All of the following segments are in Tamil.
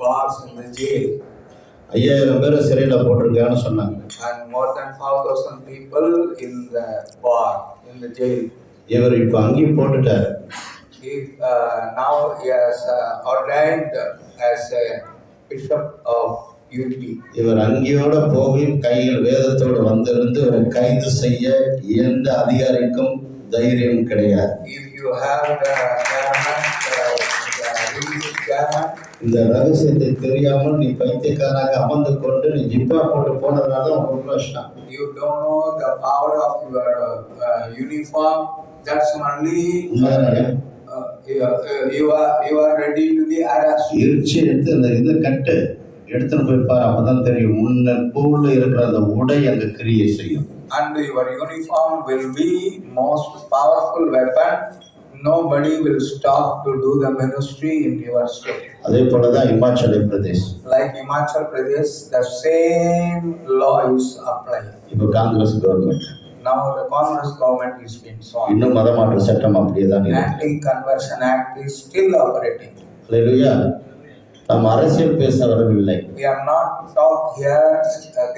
bars in the jail. 5000 பேரை சிறையில போட்டிருக்கான்னு சொன்னாங்க. And more than 5,000 people in the bar, in the jail. இவர் இப்ப அங்கேயும் போட்டுட்டார். Now he has ordained as a bishop of UP. இவர் அங்கேயோட போய் கையில் வேதத்தோடு வந்திருந்து ஒரு கைது செய்ய எந்த அதிகாரிக்கும் தைரியம் கிடையாது. If you have the இந்த ரகசியத்தை தெரியாமல் நீ பைத்தியக்காராக அமர்ந்து கொண்டு நீ ஜிப்பா போட்டு போனதுனால உனக்கு பிரச்சனை. You don't know the power of your uniform. That's only you are ready to be arrested. இருச்சி எடுத்து அந்த இதை கட்டு எடுத்துன்னு போய் பாரு, அப்பதான் தெரியும் முன்ன பூல இருக்கிற அந்த உடை அந்த கிரியை செய்யும். And your uniform will be most powerful weapon. Nobody will stop to do the ministry in your state. அதே போலதான் Himachal Pradesh. Like Himachal Pradesh, the same law is applied. இப்போ Congress government. Now the Congress government is being sought. இன்னும் மதமாற்ற சட்டம் அப்படியே தான் இருக்கு. Anti-conversion act is still operating. ஹல்லேலூயா. நாம் அரசியல் பேச வரவில்லை. We are not talk here,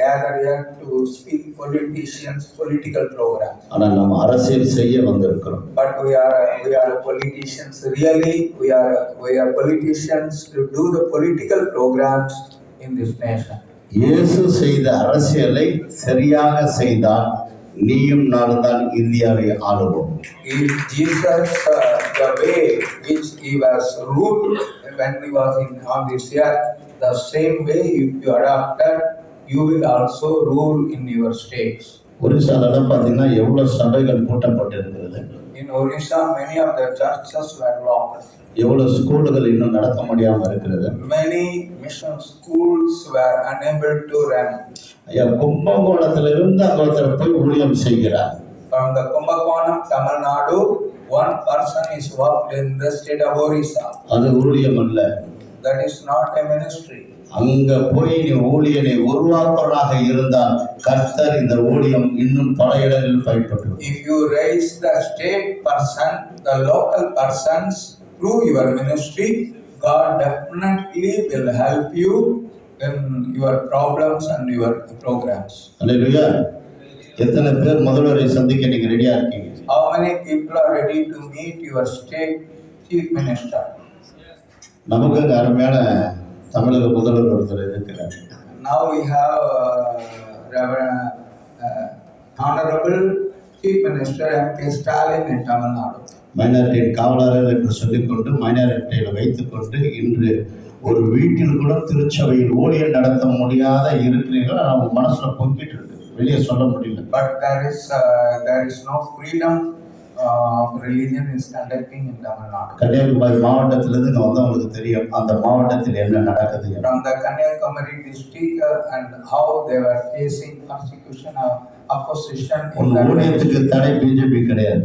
gather here to speak politicians, political programs. ஆனால் நாம் அரசியல் செய்ய வந்திருக்கிறோம். But we are politicians. Really, we are politicians to do the political programs in this nation. இயேசு செய்த அரசியலை சரியாக செய்தால் நீயும் நானும் தான் இந்தியாவை ஆளுவோம். If Jesus, the way which he was ruled when he was on this earth, the same way if you adopted, you will also rule in your states. ஒரிசாலெல்லாம் பார்த்தீங்கன்னா எவ்வளவு சபைகள் கூட்டப்பட்டிருக்கிறது. In Orissa, many of the churches were locked. எவ்வளவு ஸ்கூல்கள் இன்னும் நடத்த முடியாம இருக்கிறது. Many mission schools were unable to run. ஐயா, கும்பகோணத்துல இருந்து ஒருத்தர் போய் ஊழியம் செய்கிறார். From the Kumbakonam, Tamil Nadu, one person is worked in the state of Orissa. அது ஊழியம் அல்ல. That is not a ministry. அங்க போய் நீ ஊழியனை உருவாக்குவதாக இருந்தால் கர்த்தர் இந்த ஊழியம் இன்னும் பல இடங்களில் பயன்பட்டு. If you raise the state person, the local persons through your ministry, God definitely will help you in your problems and your programs. அல்லேலூயா. எத்தனை பேர் முதல்வரை சந்திக்க நீங்க ரெடியா இருக்கீங்க? How many people are ready to meet your state chief minister? நமக்கு அருமையான தமிழக முதல்வர் ஒருத்தர் இருக்கிறார். Now we have Honorable Chief Minister M.K. Stalin in Tamil Nadu. மைனாரிட்டியின் காவலர்கள் என்று சொல்லிக்கொண்டு மைனாரிட்டியில வைத்துக்கொண்டு இன்று ஒரு வீட்டில் கூட திருச்சபையில் ஊழியம் நடத்த முடியாத இருக்கிறீர்கள். நம்ம மனசுல பொங்கிட்டு இருக்கு, வெளியே சொல்ல முடியல. But there is no freedom religion is conducting in Tamil Nadu. Kanyakumari மாவட்டத்திலிருந்து இங்க வந்தவங்களுக்கு தெரியும் அந்த மாவட்டத்தில் என்ன நடக்குது. From the Kanyakumari district and how they were facing persecution of opposition in the ஊழியத்துக்கு தடை பிஜேபி கிடையாது.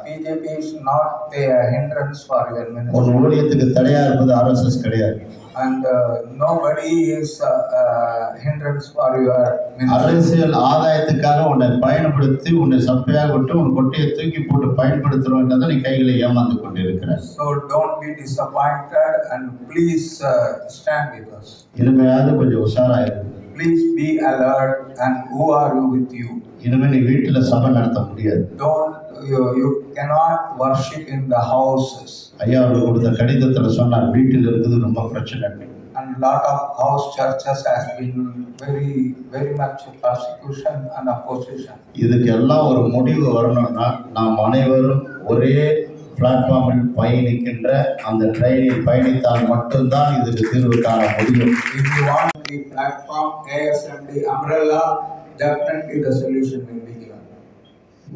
BJP is not a hindrance for your ministry. ஒரு ஊழியத்துக்கு தடையா இருப்பது RSS கிடையாது. And nobody is hindrance for your ministry. அரசியல் ஆதாயத்துக்காக உன்னை பயன்படுத்தி உன்னை சப்பையாக விட்டு உன் கொட்டையை தூக்கி போட்டு பயன்படுத்துறோன்றதை நீ கைகளை ஏமாந்து கொண்டிருக்கிறார். So don't be disappointed and please stand with us. இனிமையாவது கொஞ்சம் உஷாராயிரு. Please be alert and who are you with you? இனிமே நீ வீட்டுல சபை நடத்த முடியாது. You cannot worship in the houses. ஐயா அவர்கள் கொடுத்த கடிதத்துல சொன்னார் வீட்டில் இருக்குது ரொம்ப பிரச்சனை. And lot of house churches has been very much persecution and opposition. இதுக்கு எல்லாம் ஒரு முடிவு வரணும்னா நாம் அனைவரும் ஒரே பிளாட்ஃபார்மில் பயணிக்கின்ற அந்த ட்ரெயினில் பயணித்தால் மட்டும்தான் இதுக்கு தீர்வு காண முடியும். If you want the platform ASMD umbrella, definitely the solution will be given.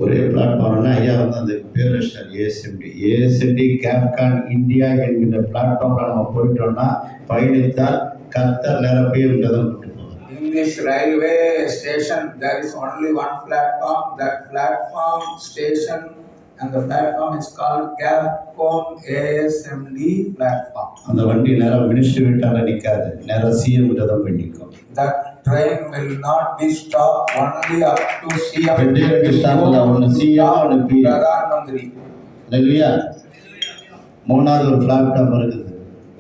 ஒரே பிளாட்ஃபார்ம்னா ஐயா வந்து அந்த பேர் ஏஎஸ்எம்டி கேப்கான் இந்தியா என்கிற பிளாட்ஃபார்ம்ல நம்ம போயிட்டோம்னா பயணித்தால் கர்த்தர் நிரப்பியதை In this railway station, there is only one platform. That platform station and the platform is called Capcom ASMD platform. அந்த வண்டி நேரம் மினிஸ்ட்ரி விட்டால நிக்காது, நேரம் சிஎம் கிட்ட தான் போய் நிற்கும். That train will not be stopped only up to CM. ரெண்டு ஸ்டாப்ல ஒன்னு சிஎம் ஒன்னு பிஎம். பிரதான் மந்திரி. இல்லையா? மூணாவது ஒரு பிளாட்ஃபார்ம் இருக்குது.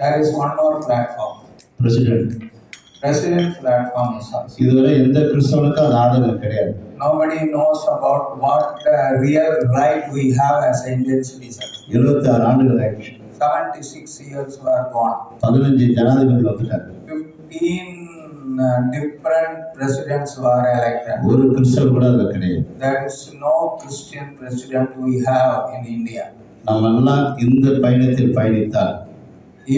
There is one more platform. President. President platform is also. இதுவரை எந்த கிறிஸ்தவனுக்கும் அது ஆதரவு கிடையாது. Nobody knows about what the real right we have as an Indian citizen. 26 ஆண்டுகள் ஆயிடுச்சு. 76 years were gone. 15 ஜனாதிபதி வந்துட்டாங்க. 15 different presidents were elected. ஒரு கிறிஸ்தவர் கூட அது கிடையாது. There is no Christian president we have in India. நம்ம எல்லாம் இந்த பயணத்தில் பயணித்தால்,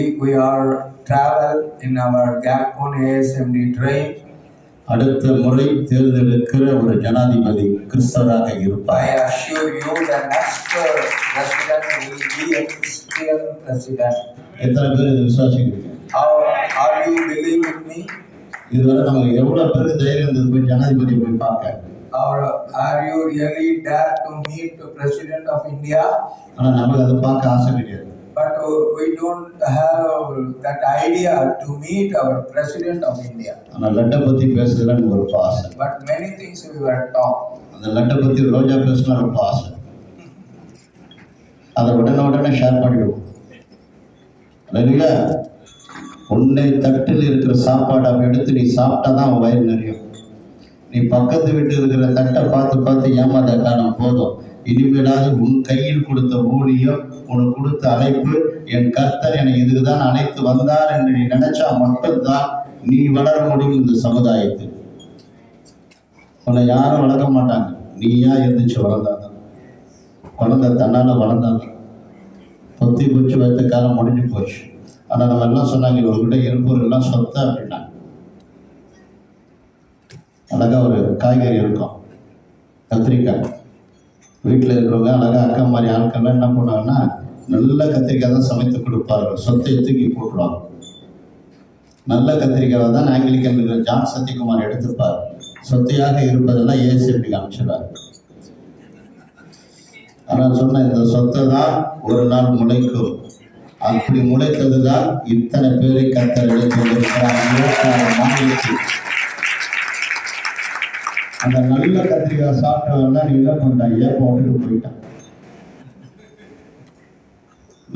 if we are travel in our Gapon ASMD train, அடுத்த முறை தேர்ந்தெடுக்கிற ஒரு ஜனாதிபதி கிறிஸ்தவராக இருப்பார். I assure you the next president will be a Christian president. எத்தனை பேர் இதை விசுவாசிக்கிறீங்க? How are you believe with me? இதுவரை நமக்கு எவ்வளவு பேருக்கு தைரியம் இருந்தது போய் ஜனாதிபதியை போய் பார்க்க? Or are you really dare to meet the president of India? ஆனா நமக்கு அதை பார்க்க ஆசை கிடையாது. But we don't have that idea to meet our president of India. ஆனா லட்டை பத்தி பேசுறதுல எனக்கு ரொம்ப ஆசை. But many things we were taught. அந்த லட்டை பத்தி ரோஜா பேசுனா ரொம்ப ஆசை. அதை உடனே ஷேர் பண்ணிடுவோம். இல்லைங்களா? உன்னை தட்டில் இருக்கிற சாப்பாடு அப்படி எடுத்து நீ சாப்பிட்டாதான் அவன் வயிறு நிறையும். நீ பக்கத்து வீட்டு இருக்கிற தட்டை பார்த்து ஏமாத காலம் போதும். இனிமேலாவது உன் கையில் கொடுத்த ஊழியம், உனக்கு கொடுத்த அழைப்பு, என் கர்த்தர் என்னை இதுக்குதான் அழைத்து வந்தார் என்று நீ நினைச்சா மட்டும்தான் நீ வளர முடியும் இந்த சமுதாயத்தில். உன்னை யாரும் வளர்க்க மாட்டாங்க, நீயா இருந்துச்சு வளர்ந்தாங்க. குழந்தை தன்னால வளர்ந்தாங்க. பொத்தி பூச்சி வைத்த காலம் முடிஞ்சு போச்சு. ஆனால் நம்ம எல்லாம் சொன்னாங்க, இவர்கிட்ட இருப்பவர் எல்லாம் சொத்த அப்படின்னா. அழகா ஒரு காய்கறி இருக்கும், கத்திரிக்காய். வீட்டில் இருக்கிறவங்க அழகா அக்கா மாதிரி ஆட்கள்லாம் என்ன பண்ணுவாங்கன்னா, நல்ல கத்திரிக்காய் தான் சமைத்து கொடுப்பார்கள். சொத்தை தூக்கி போட்டுருவாங்க. நல்ல கத்திரிக்காவை தான் ஆங்கிலிக்கன் இருக்கிற ஜான் சத்யகுமார் எடுத்துப்பார். சொத்தையாக இருப்பதெல்லாம் ஏசிபி அமைச்சிடார். ஆனால் சொன்ன இந்த சொத்தை தான் ஒரு நாள் முளைக்கும். அப்படி முளைத்தது தான் இத்தனை பேரை கத்தர் எடுத்திருக்கிறார். அந்த நல்ல கத்திரிக்காய் சாப்பிட்டவெல்லாம் நீ என்ன பண்ணிட்டாங்க, போட்டுட்டு போயிட்டான்.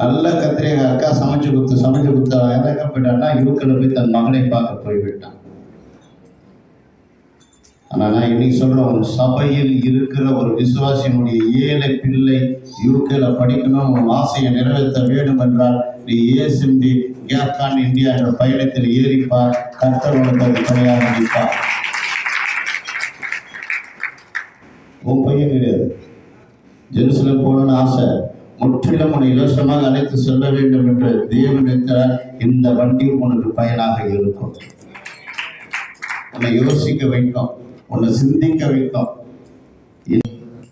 நல்ல கத்திரிக்காய் அக்கா சமைச்சு கொடுத்த எங்க போயிட்டான்னா யூக்கில் போய் தன் மகனை பார்க்க போய்விட்டான். ஆனால் நான் இன்னைக்கு சொல்றேன், ஒரு சபையில் இருக்கிற ஒரு விசுவாசியினுடைய ஏழை பிள்ளை யூகேல படிக்கணும், உன் ஆசையை நிறைவேற்ற வேண்டும் என்றால் நீ ஏஎஸ்எம்டி கேப்கான் இந்தியா என்ற பயணத்தில் ஏறிப்பார். கர்த்தர் உனக்கு அது துணையாக நிற்பார். உன் பையன் கிடையாது, ஜெருசலம் போகணும்னு ஆசை, முற்றிலும் உன்னை இலவசமாக அழைத்து செல்ல வேண்டும் என்று தேவன் இருக்கிறார். இந்த வண்டி உனக்கு பயனாக இருக்கும். உன்னை யோசிக்க வைக்கும், உன்னை சிந்திக்க வைக்கும்.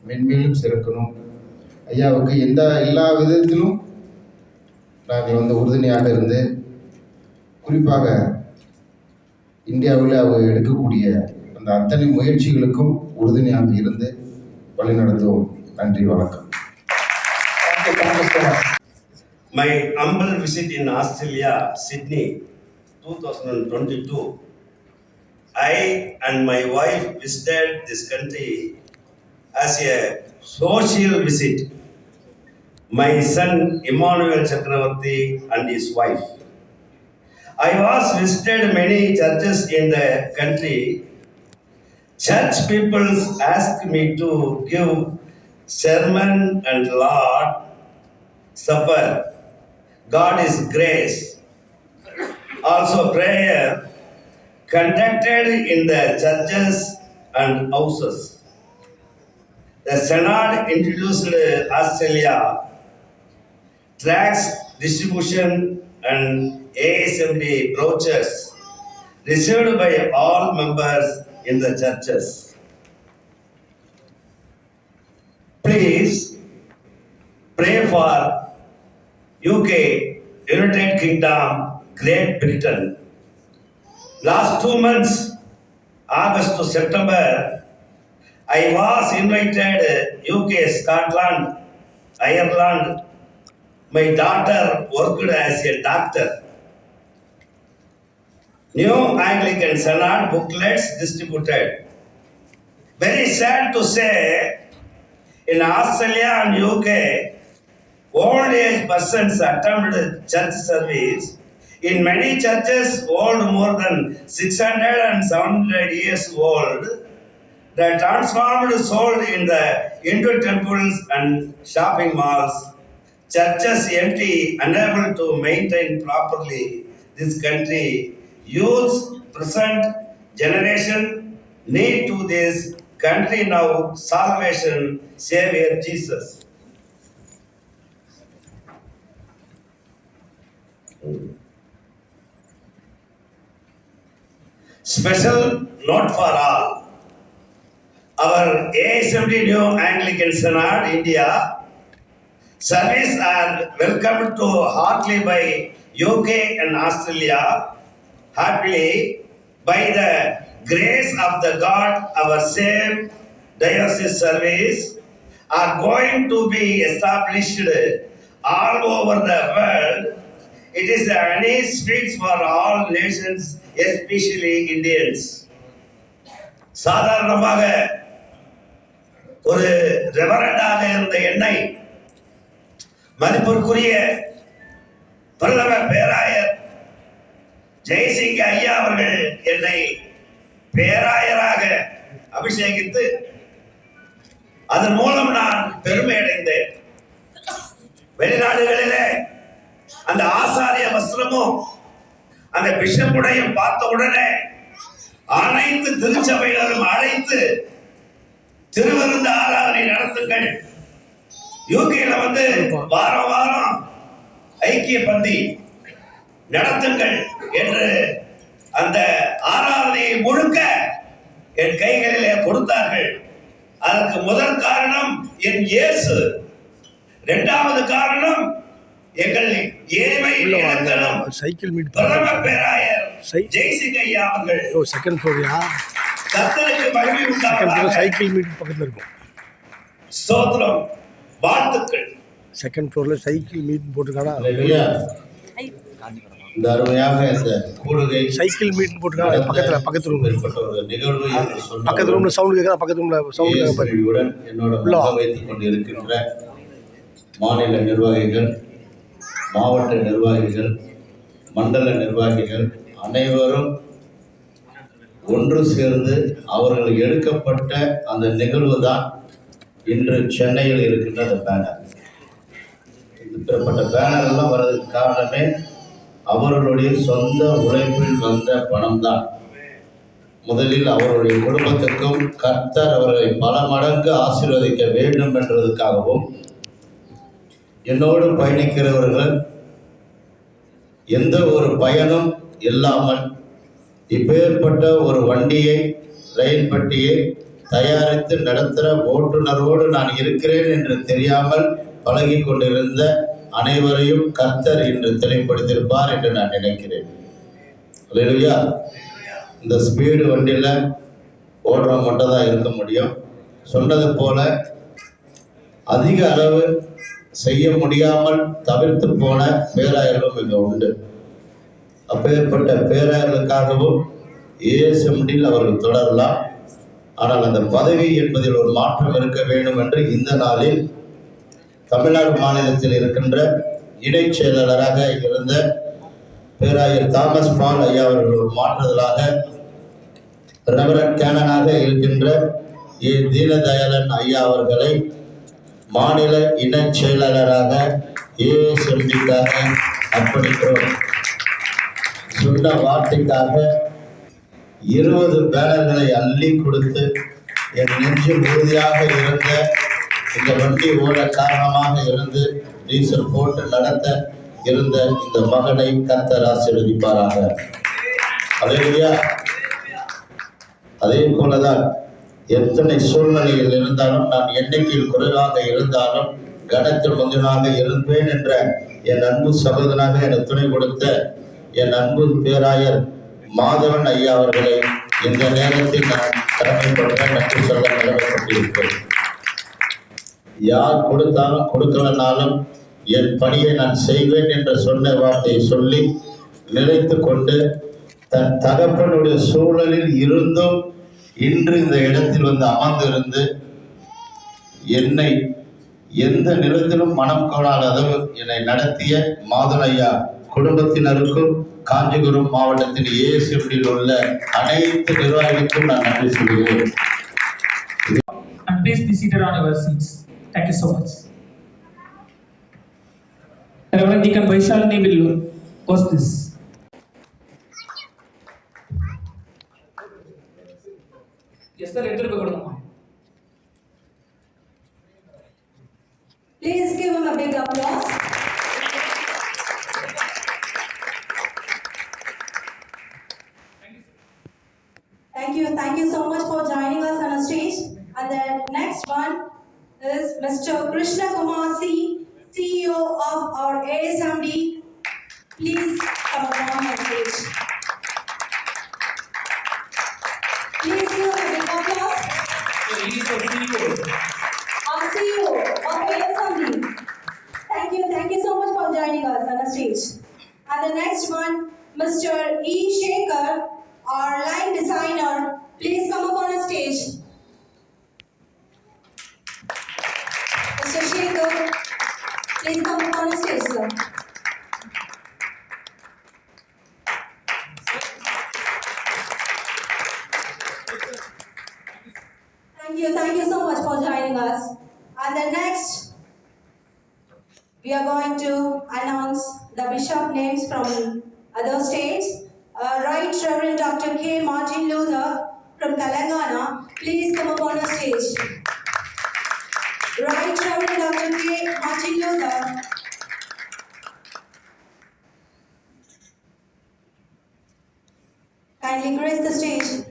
மென்மேலும் சிறக்கணும். ஐயாவுக்கு எல்லா விதத்திலும் நாங்கள் உறுதுணையாக இருந்து, குறிப்பாக இந்தியாவில் அவர் எடுக்கக்கூடிய அந்த அத்தனை முயற்சிகளுக்கும் உறுதுணையாக இருந்து வழிநடத்துவோம். நன்றி, வணக்கம். My humble visit in Australia, Sydney, 2022. I and my wife visited this country as a social visit. My son Emmanuel Chakravarti and his wife. I was visited many churches in the country. Church people asked me to give sermon and Lord Supper. God is grace. Also prayer conducted in the churches and houses. The Synod introduced Australia tracts distribution and ASMD brochures received by all members in the churches. Please pray for UK, United Kingdom, Great Britain. Last 2 months, August to September, I was invited UK, Scotland, Ireland. My daughter worked as a doctor. New Anglican Synod booklets distributed. Very sad to say, in Australia and UK, old age persons attended church service In many churches old more than 600 and 700 years old, the transformed sold into temples and shopping malls. Churches empty, unable to maintain properly this country. Youth, present generation need to this country now salvation, Savior Jesus. Special note for all. Our ASMD New Anglican Synod India service are welcomed to heartily by UK and Australia. Happily, by the grace of the God, our same diocese service are going to be established all over the world. It is a honey speaks for all nations, especially Indians. சாதாரணமாக ஒரு ரெவரண்டாக இருந்த என்னை மதிப்பிற்குரிய பிரதம பேராயர் ஜெயசிங்க ஐயா அவர்கள் என்னை பேராயராக அபிஷேகித்து அதன் மூலம் நான் பெருமை அடைந்தேன். வெளிநாடுகளிலே அந்த ஆசாரிய வஸ்திரமும் அந்த பிஷப்புடையும் பார்த்த உடனே அனைத்து திருச்சபையினரும் அழைத்து திருவிருந்து ஆராதனை நடத்துங்கள், யூகேல வாரம் வாரம் ஐக்கிய பந்தி நடத்துங்கள் என்று அந்த ஆராதனையை முழுக்க என் கைகளிலே கொடுத்தார்கள். அதற்கு முதல் காரணம் என் இயேசு, இரண்டாவது காரணம் எங்கள் ஏழ்மை இலக்கணம் சைக்கிள் மீட் பிரதம பேராயர் ஜெயசிங்க ஐயா அவர்கள். Second florea? கர்த்தருக்கு மகிமை உண்டாவதாக. சைக்கிள் மீட் பக்கத்துல இருக்கும். ஸ்தோத்திரம், வாழ்த்துக்கள். செகண்ட் ஃப்ளோர்ல சைக்கிள் மீட் போட்டுருக்கானா? இந்த அருமையாக இந்த கூடுகை சைக்கிள் மீட் போட்டுருக்காங்க. பக்கத்து ரூம் ஒரு நிகழ்வு பக்கத்து ரூம்ல சவுண்ட் கேட்கறா. பக்கத்து ரூம்ல சவுண்ட் கேட்கறதுடன் என்னோட வைத்துக் கொண்டு இருக்கின்ற மாநில நிர்வாகிகள், மாவட்ட நிர்வாகிகள், மண்டல நிர்வாகிகள் அனைவரும் ஒன்று சேர்ந்து அவர்கள் எடுக்கப்பட்ட அந்த நிகழ்வு தான் இன்று சென்னையில் இருக்கின்ற அந்த பேனர். இப்படிப்பட்ட பேனர் எல்லாம் வர்றதுக்கு காரணமே அவர்களுடைய சொந்த உழைப்பில் வந்த பணம் தான். முதலில் அவருடைய குடும்பத்துக்கும் கர்த்தர் அவர்களை பல மடங்கு ஆசீர்வதிக்க வேண்டும் என்றதுக்காகவும், என்னோடு பயணிக்கிறவர்கள் எந்த ஒரு பயனும் இல்லாமல் இப்பேற்பட்ட ஒரு வண்டியை, ரயில் பெட்டியை தயாரித்து நடத்துகிற ஓட்டுநரோடு நான் இருக்கிறேன் என்று தெரியாமல் பழகி கொண்டிருந்த அனைவரையும் கர்த்தர் இன்று தெளிவுபடுத்தியிருப்பார் என்று நான் நினைக்கிறேன். அல்லேலூயா. இந்த ஸ்பீடு வண்டியில் ஓடுற மட்டும் தான் இருக்க முடியும். சொன்னது போல அதிக அளவு செய்ய முடியாமல் தவிர்த்து போன பேராயர்களும் இங்கே உண்டு. அப்பேற்பட்ட பேராயர்களுக்காகவும் ஏஎஸ்எம்டியில் அவர்கள் தொடரலாம். ஆனால் அந்த பதவி என்பதில் ஒரு மாற்றம் இருக்க வேண்டும் என்று இந்த நாளில் தமிழ்நாடு மாநிலத்தில் இருக்கின்ற இடைச் செயலாளராக இருந்த பேராயர் தாமஸ் பால் ஐயா அவர்கள் ஒரு மாற்றுதலாக ரெவரண்ட் கேனனாக இருக்கின்ற ஏ தீனதயாளன் ஐயா அவர்களை மாநில இணைச் செயலாளராக ஏஎஸ்எம்டிக்காக அர்ப்பணிக்கிறோம். சொன்ன வார்த்தைக்காக 20 பேனர்களை அள்ளி கொடுத்து என் நெஞ்சில் உறுதியாக இருந்த இந்த வண்டி ஓட காரணமாக இருந்து டீசல் போட்டு நடத்த இருந்த இந்த மகனை கர்த்தர் ஆசீர்வதிப்பாராக. அல்லேலூயா. அதே போலதான் எத்தனை சூழ்நிலையில் இருந்தாலும், நான் எண்ணிக்கையில் குறைவாக இருந்தாலும் கனத்தில் முந்தினாக இருப்பேன் என்ற என் அன்பு சகோதரனாக எனக்கு துணை கொடுத்த என் அன்பு பேராயர் மாதவன் ஐயா அவர்களை இந்த நேரத்தில் நான் கடமைப்பட்ட நன்றி சொல்ல கடமைப்பட்டிருக்கிறேன். யார் கொடுத்தாலும் கொடுக்கலனாலும் என் பணியை நான் செய்வேன் என்ற சொன்ன வார்த்தையை சொல்லி நிலைத்து கொண்டு தன் தகப்பனுடைய சூழலில் இருந்தும் இன்று இந்த இடத்தில் வந்து அமர்ந்திருந்து என்னை எந்த நிலத்திலும் மனம் கோணாத அளவு என்னை நடத்திய மாதன் ஐயா குடும்பத்தினருக்கும் காஞ்சிபுரம் மாவட்டத்தின் ஏஎஸ்எம்டியில் உள்ள அனைத்து நிர்வாகிகளுக்கும் நான் நன்றி சொல்கிறேன். And please be seated on your seats. Thank you so much. Reverend Deacon Vaishalini will host this. Yes, sir. Please give him a big applause. Thank you so much for joining us on the stage. And the next one is Mr. Krishna Kumar C, CEO of our ASMD. Please come on the stage. Please give him a big applause. He is the CEO. Our CEO of ASMD. Thank you so much for joining us on the stage. And the next one, Mr. E. Shekhar, our line designer. Please come up on the stage. Mr. Shekhar, please come up on the stage, sir. Thank you so much for joining us. And the next, we are going to announce the bishop names from other states. Right Reverend Dr. K. Martin Luther from Telangana, please come up on the stage. Right Reverend Dr. K. Martin Luther. Kindly grace the stage.